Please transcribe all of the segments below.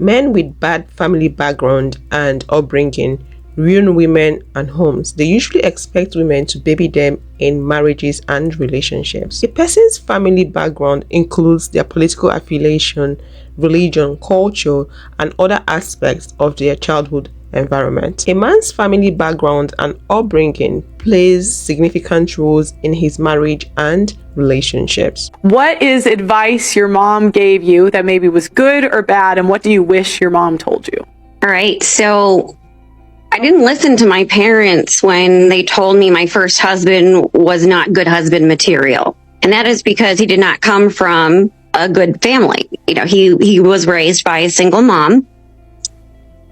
Men with bad family background and upbringing ruin women and homes. They usually expect women to baby them in marriages and relationships. A person's family background includes their political affiliation, religion, culture, and other aspects of their childhood environment. A man's family background and upbringing plays significant roles in his marriage and relationships. What is advice your mom gave you that maybe was good or bad, and what do you wish your mom told you? All right, so I didn't listen to my parents when they told me my first husband was not good husband material. And that is because he did not come from a good family. You know, he was raised by a single mom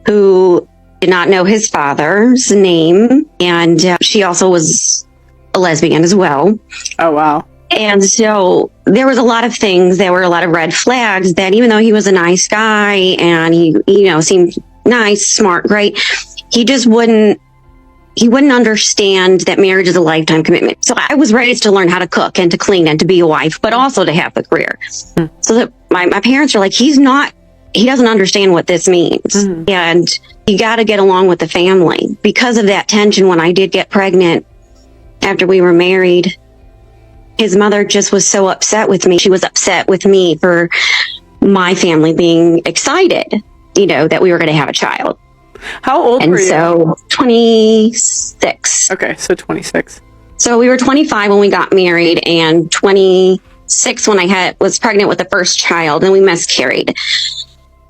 who did not know his father's name, and she also was a lesbian as well. Oh, wow. And so there was a lot of things, there were a lot of red flags that even though he was a nice guy and he, seemed nice, smart, great, he wouldn't understand that marriage is a lifetime commitment. So I was raised to learn how to cook and to clean and to be a wife, but also to have a career. So that my parents are like, he doesn't understand what this means. And you got to get along with the family. Because of that tension, when I did get pregnant after we were married, his mother just was so upset with me. She was upset with me for my family being excited, that we were going to have a child. How old were you? And so 26. Okay, so 26. So we were 25 when we got married and 26 when I was pregnant with the first child, and we miscarried.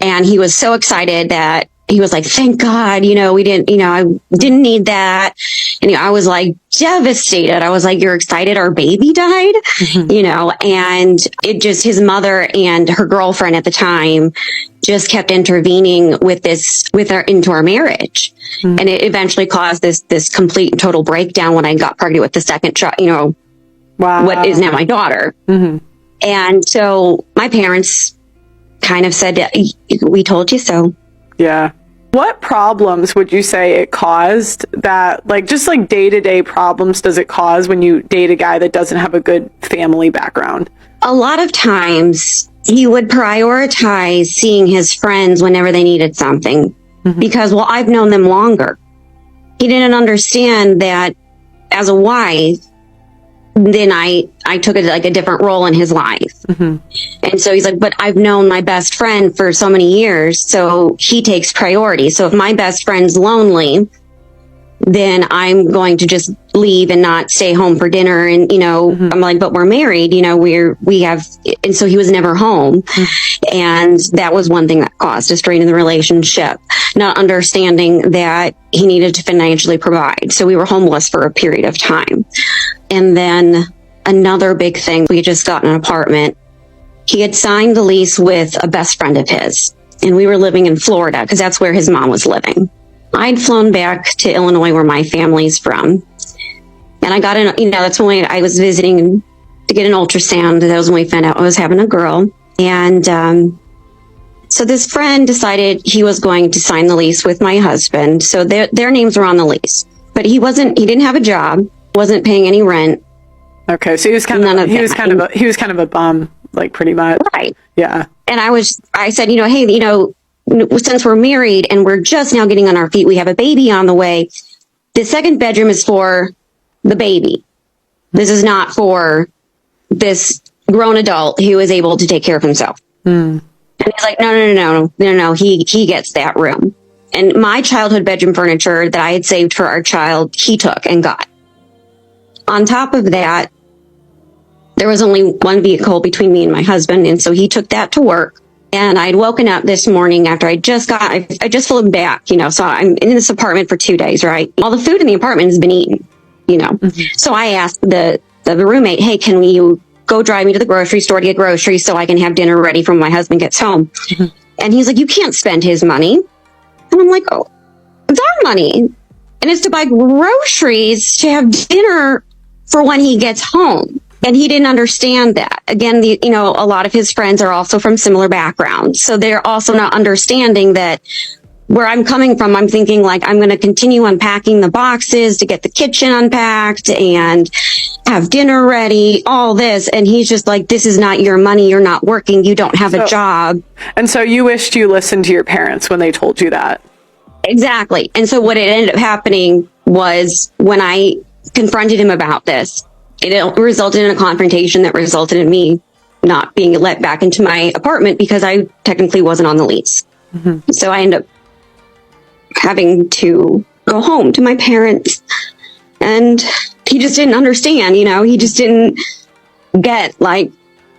And he was so excited that he was like, thank God, we didn't, I didn't need that. And I was like devastated. I was like, you're excited our baby died, and it just, his mother and her girlfriend at the time just kept intervening into our marriage. And it eventually caused this complete and total breakdown when I got pregnant with the second child, wow. What is now my daughter. And so my parents kind of said, we told you so. Yeah. What problems would you say it caused that, just day-to-day problems does it cause when you date a guy that doesn't have a good family background? A lot of times he would prioritize seeing his friends whenever they needed something because, I've known them longer. He didn't understand that as a wife, then I took it like a different role in his life. And so he's like, but I've known my best friend for so many years, so he takes priority. So if my best friend's lonely, then I'm going to just leave and not stay home for dinner. And, I'm like, but we're married, we have, and so he was never home. And that was one thing that caused a strain in the relationship, not understanding that he needed to financially provide. So we were homeless for a period of time. And then another big thing, we just got an apartment. He had signed the lease with a best friend of his, and we were living in Florida because that's where his mom was living. I'd flown back to Illinois where my family's from. And I got that's when I was visiting to get an ultrasound. That was when we found out I was having a girl. And so this friend decided he was going to sign the lease with my husband. So their names were on the lease, but he didn't have a job, wasn't paying any rent. Okay. So he was kind of a bum, pretty much. Right. Yeah. And I said, hey, since we're married and we're just now getting on our feet, we have a baby on the way. The second bedroom is for the baby. This is not for this grown adult who is able to take care of himself. And he's like, no. He gets that room. And my childhood bedroom furniture that I had saved for our child, he took and got. On top of that, there was only one vehicle between me and my husband. And so he took that to work. And I'd woken up this morning after I just flew back, so I'm in this apartment for 2 days, right? All the food in the apartment has been eaten, So I asked the roommate, hey, can you go drive me to the grocery store to get groceries so I can have dinner ready for when my husband gets home? And he's like, you can't spend his money. And I'm like, oh, it's our money. And it's to buy groceries to have dinner for when he gets home. And he didn't understand that. Again, a lot of his friends are also from similar backgrounds. So they're also not understanding that where I'm coming from, I'm thinking like I'm going to continue unpacking the boxes to get the kitchen unpacked and have dinner ready, all this. And he's just like, this is not your money. You're not working. You don't have a job. And so you wished you listened to your parents when they told you that. Exactly. And so what it ended up happening was when I confronted him about this, it resulted in a confrontation that resulted in me not being let back into my apartment because I technically wasn't on the lease. Mm-hmm. So I ended up having to go home to my parents, and he just didn't understand, he just didn't get like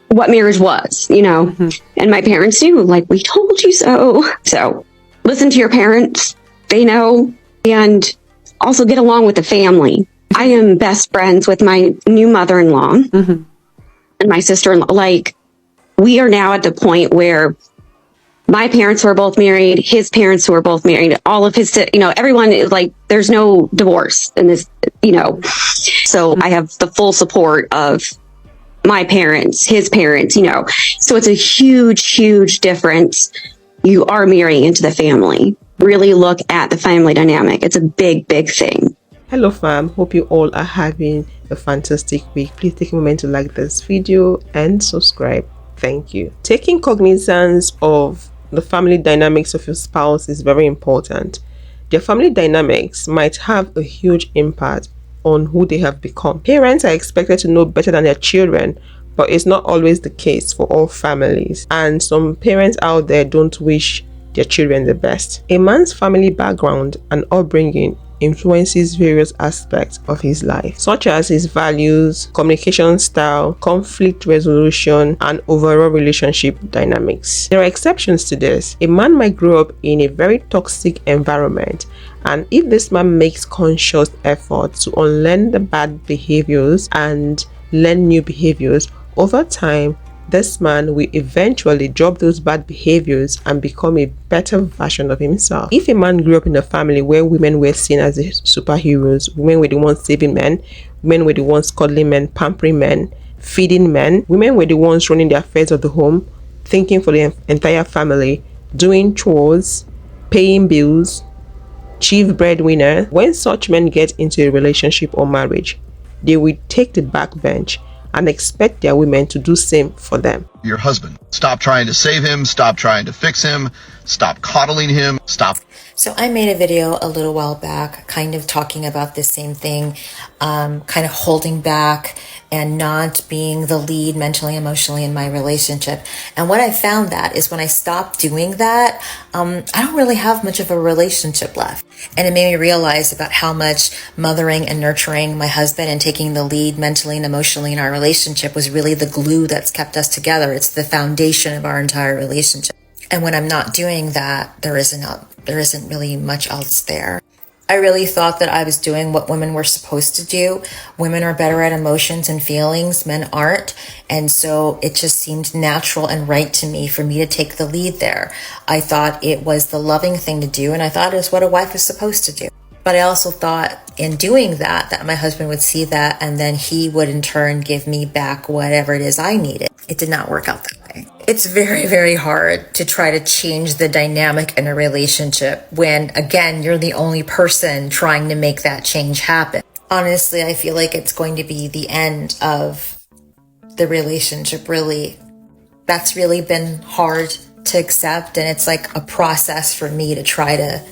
what marriage was, mm-hmm. And my parents knew, like, we told you so. So listen to your parents, they know, and also get along with the family. I am best friends with my new mother-in-law mm-hmm. and my sister-in-law. Like, we are now at the point where my parents were both married, his parents were both married, all of his, everyone is like, there's no divorce in this, So I have the full support of my parents, his parents, So it's a huge, huge difference. You are marrying into the family. Really look at the family dynamic. It's a big, big thing. Hello fam, hope you all are having a fantastic week. Please take a moment to like this video and subscribe. Thank you. Taking cognizance of the family dynamics of your spouse is very important. Their family dynamics might have a huge impact on who they have become. Parents are expected to know better than their children, but it's not always the case for all families. And some parents out there don't wish their children the best. A man's family background and upbringing influences various aspects of his life, such as his values, communication style, conflict resolution, and overall relationship dynamics. There are exceptions to this. A man might grow up in a very toxic environment, and if this man makes conscious effort to unlearn the bad behaviors and learn new behaviors, over time this man will eventually drop those bad behaviors and become a better version of himself. If a man grew up in a family where women were seen as the superheroes, women were the ones saving men, women were the ones cuddling men, pampering men, feeding men, women were the ones running the affairs of the home, thinking for the entire family, doing chores, paying bills, chief breadwinner, when such men get into a relationship or marriage, they will take the back bench and expect their women to do same for them. Your husband. Stop trying to save him. Stop trying to fix him. Stop coddling him. Stop. So I made a video a little while back kind of talking about the same thing, kind of holding back and not being the lead mentally, emotionally in my relationship. And what I found that is when I stopped doing that, I don't really have much of a relationship left. And it made me realize about how much mothering and nurturing my husband and taking the lead mentally and emotionally in our relationship was really the glue that's kept us together. It's the foundation of our entire relationship. And when I'm not doing that, there isn't really much else there. I really thought that I was doing what women were supposed to do. Women are better at emotions and feelings, men aren't. And so it just seemed natural and right to me for me to take the lead there. I thought it was the loving thing to do, and I thought it was what a wife is supposed to do. But I also thought in doing that my husband would see that, and then he would in turn give me back whatever it is I needed. It did not work out that way. It's very, very hard to try to change the dynamic in a relationship when, again, you're the only person trying to make that change happen. Honestly, I feel like it's going to be the end of the relationship, really. That's really been hard to accept, and it's like a process for me to try to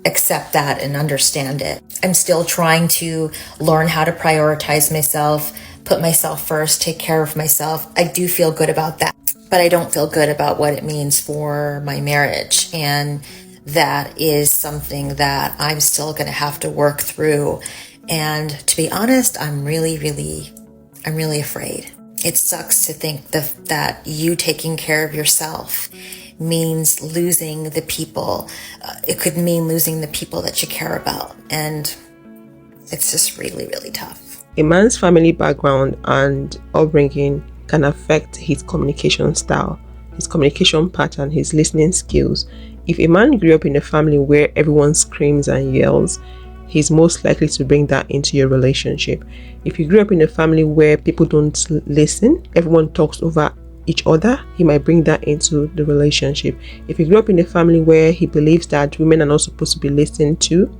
accept that and understand it. I'm still trying to learn how to prioritize myself, put myself first, take care of myself. I do feel good about that, but I don't feel good about what it means for my marriage. And that is something that I'm still going to have to work through. And to be honest, I'm really afraid. It sucks to think that you taking care of yourself means losing the people. It could mean losing the people that you care about. And it's just really, really tough. A man's family background and upbringing can affect his communication style, his communication pattern, his listening skills. If a man grew up in a family where everyone screams and yells, he's most likely to bring that into your relationship. If you grew up in a family where people don't listen, everyone talks over each other, he might bring that into the relationship. If he grew up in a family where he believes that women are not supposed to be listened to,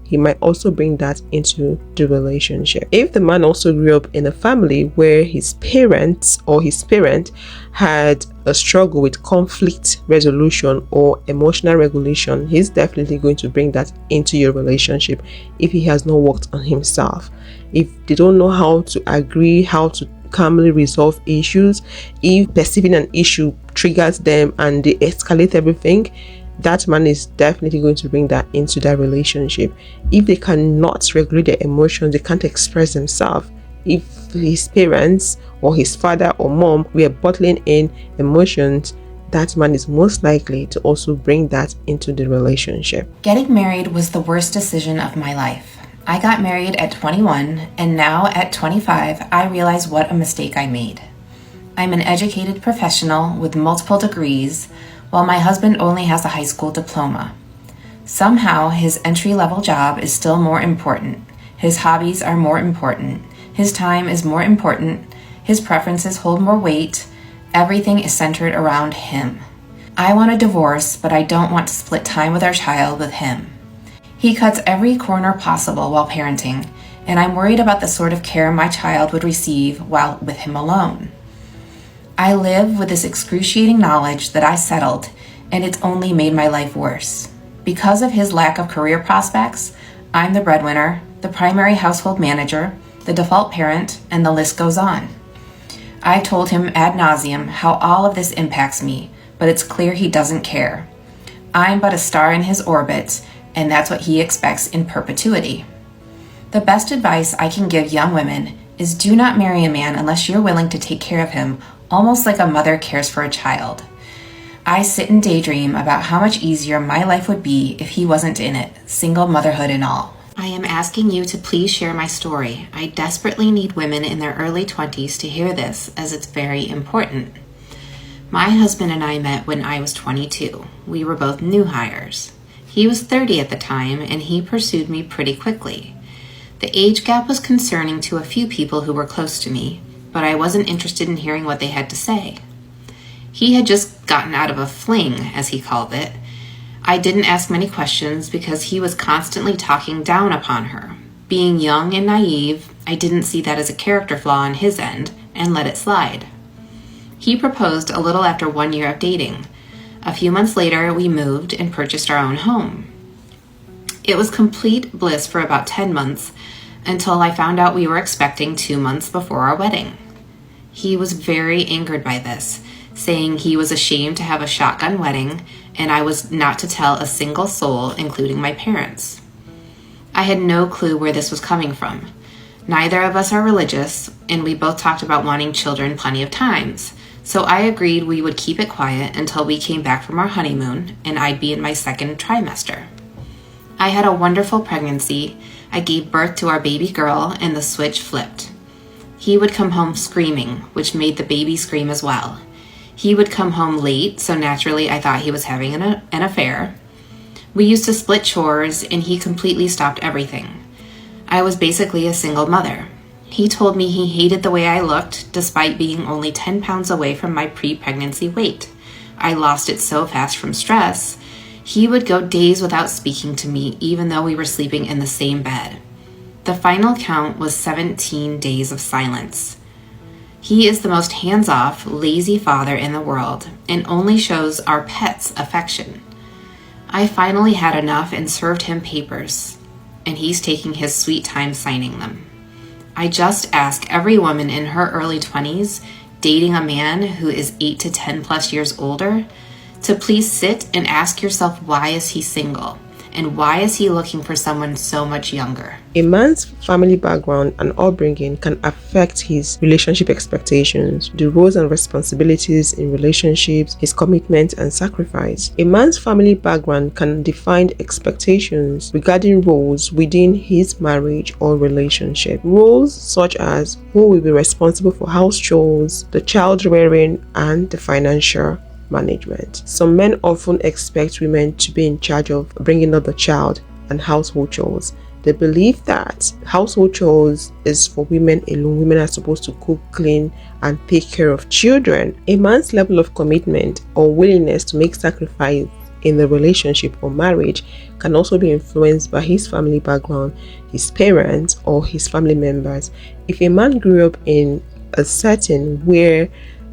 he might also bring that into the relationship. If the man also grew up in a family where his parents or his parent had a struggle with conflict resolution or emotional regulation, he's definitely going to bring that into your relationship if he has not worked on himself. If they don't know how to agree, how to calmly resolve issues, if perceiving an issue triggers them and they escalate everything, that man is definitely going to bring that into that relationship. If they cannot regulate their emotions, they can't express themselves. If his parents or his father or mom were bottling in emotions, that man is most likely to also bring that into the relationship. Getting married was the worst decision of my life. I got married at 21, and now at 25, I realize what a mistake I made. I'm an educated professional with multiple degrees, while my husband only has a high school diploma. Somehow, his entry-level job is still more important. His hobbies are more important. His time is more important. His preferences hold more weight. Everything is centered around him. I want a divorce, but I don't want to split time with our child with him. He cuts every corner possible while parenting, and I'm worried about the sort of care my child would receive while with him alone. I live with this excruciating knowledge that I settled, and it's only made my life worse. Because of his lack of career prospects, I'm the breadwinner, the primary household manager, the default parent, and the list goes on. I told him ad nauseum how all of this impacts me, but it's clear he doesn't care. I'm but a star in his orbit, and that's what he expects in perpetuity. The best advice I can give young women is do not marry a man unless you're willing to take care of him almost like a mother cares for a child. I sit and daydream about how much easier my life would be if he wasn't in it, single motherhood and all. I am asking you to please share my story. I desperately need women in their early 20s to hear this, as it's very important. My husband and I met when I was 22. We were both new hires. He was 30 at the time, and he pursued me pretty quickly. The age gap was concerning to a few people who were close to me, but I wasn't interested in hearing what they had to say. He had just gotten out of a fling, as he called it. I didn't ask many questions because he was constantly talking down upon her. Being young and naive, I didn't see that as a character flaw on his end and let it slide. He proposed a little after 1 year of dating. A few months later, we moved and purchased our own home. It was complete bliss for about 10 months until I found out we were expecting 2 months before our wedding. He was very angered by this, saying he was ashamed to have a shotgun wedding and I was not to tell a single soul, including my parents. I had no clue where this was coming from. Neither of us are religious, and we both talked about wanting children plenty of times, so I agreed we would keep it quiet until we came back from our honeymoon and I'd be in my second trimester. I had a wonderful pregnancy. I gave birth to our baby girl, and the switch flipped. He would come home screaming, which made the baby scream as well. He would come home late, so naturally I thought he was having an affair. We used to split chores, and he completely stopped everything. I was basically a single mother. He told me he hated the way I looked, despite being only 10 pounds away from my pre-pregnancy weight. I lost it so fast from stress. He would go days without speaking to me, even though we were sleeping in the same bed. The final count was 17 days of silence. He is the most hands-off, lazy father in the world, and only shows our pets affection. I finally had enough and served him papers, and he's taking his sweet time signing them. I just ask every woman in her early 20s dating a man who is 8 to 10 plus years older to please sit and ask yourself, why is he single? And why is he looking for someone so much younger? A man's family background and upbringing can affect his relationship expectations, the roles and responsibilities in relationships, his commitment and sacrifice. A man's family background can define expectations regarding roles within his marriage or relationship. Roles such as who will be responsible for house chores, the child rearing, and the financial management. Some men often expect women to be in charge of bringing up the child and household chores. They believe that household chores is for women alone. Women are supposed to cook, clean, and take care of children. A man's level of commitment or willingness to make sacrifice in the relationship or marriage can also be influenced by his family background, his parents, or his family members. If a man grew up in a setting where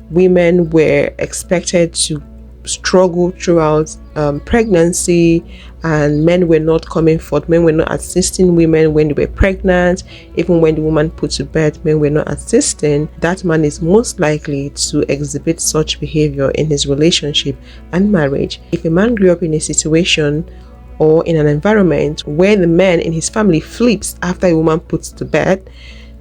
women were expected to struggle throughout pregnancy, and men were not coming forth, men were not assisting women when they were pregnant, even when the woman put to bed, men were not assisting, that man is most likely to exhibit such behavior in his relationship and marriage. If a man grew up in a situation or in an environment where the man in his family flips after a woman puts to bed,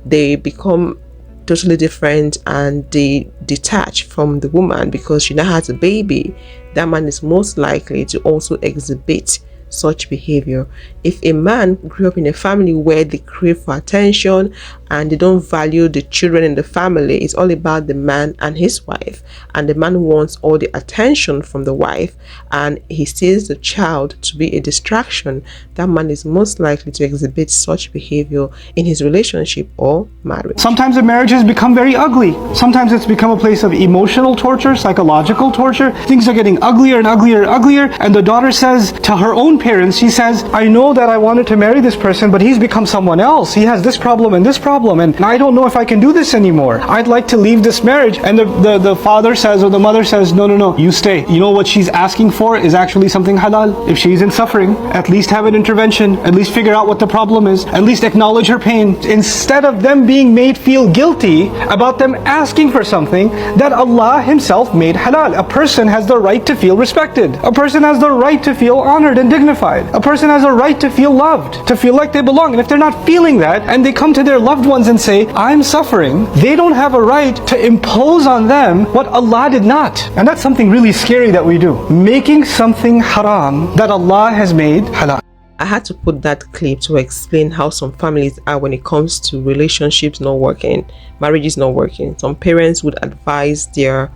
they become totally different and they detach from the woman because she now has a baby, that man is most likely to also exhibit such behavior. If a man grew up in a family where they crave for attention and they don't value the children in the family, it's all about the man and his wife, and the man wants all the attention from the wife and he sees the child to be a distraction, that man is most likely to exhibit such behavior in his relationship or marriage. Sometimes the marriages become very ugly. Sometimes it's become a place of emotional torture, psychological torture. Things are getting uglier and uglier and uglier, and the daughter says to her own parents, she says, I know that I wanted to marry this person, but he's become someone else. He has this problem and this problem, and I don't know if I can do this anymore. I'd like to leave this marriage. And the father says, or the mother says, no, you stay. You know what she's asking for is actually something halal. If she's in suffering, at least have an intervention, at least figure out what the problem is, at least acknowledge her pain. Instead of them being made feel guilty about them asking for something that Allah Himself made halal. A person has the right to feel respected. A person has the right to feel honored and dignified. A person has a right to feel loved, to feel like they belong. And if they're not feeling that, and they come to their loved ones and say, I'm suffering, they don't have a right to impose on them what Allah did not. And that's something really scary that we do. Making something haram that Allah has made halal. I had to put that clip to explain how some families are when it comes to relationships not working, marriages not working. Some parents would advise the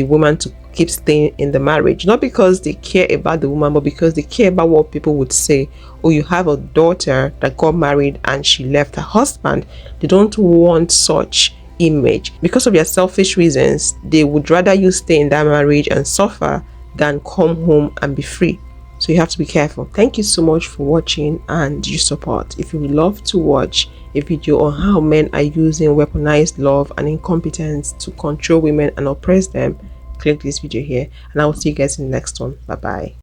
woman to keep staying in the marriage, not because they care about the woman, but because they care about what people would say. Oh, you have a daughter that got married and she left her husband. They don't want such image. Because of their selfish reasons, they would rather you stay in that marriage and suffer than come home and be free. So you have to be careful. Thank you so much for watching and your support. If you would love to watch a video on how men are using weaponized love and incompetence to control women and oppress them, click this video here, and I will see you guys in the next one. Bye bye.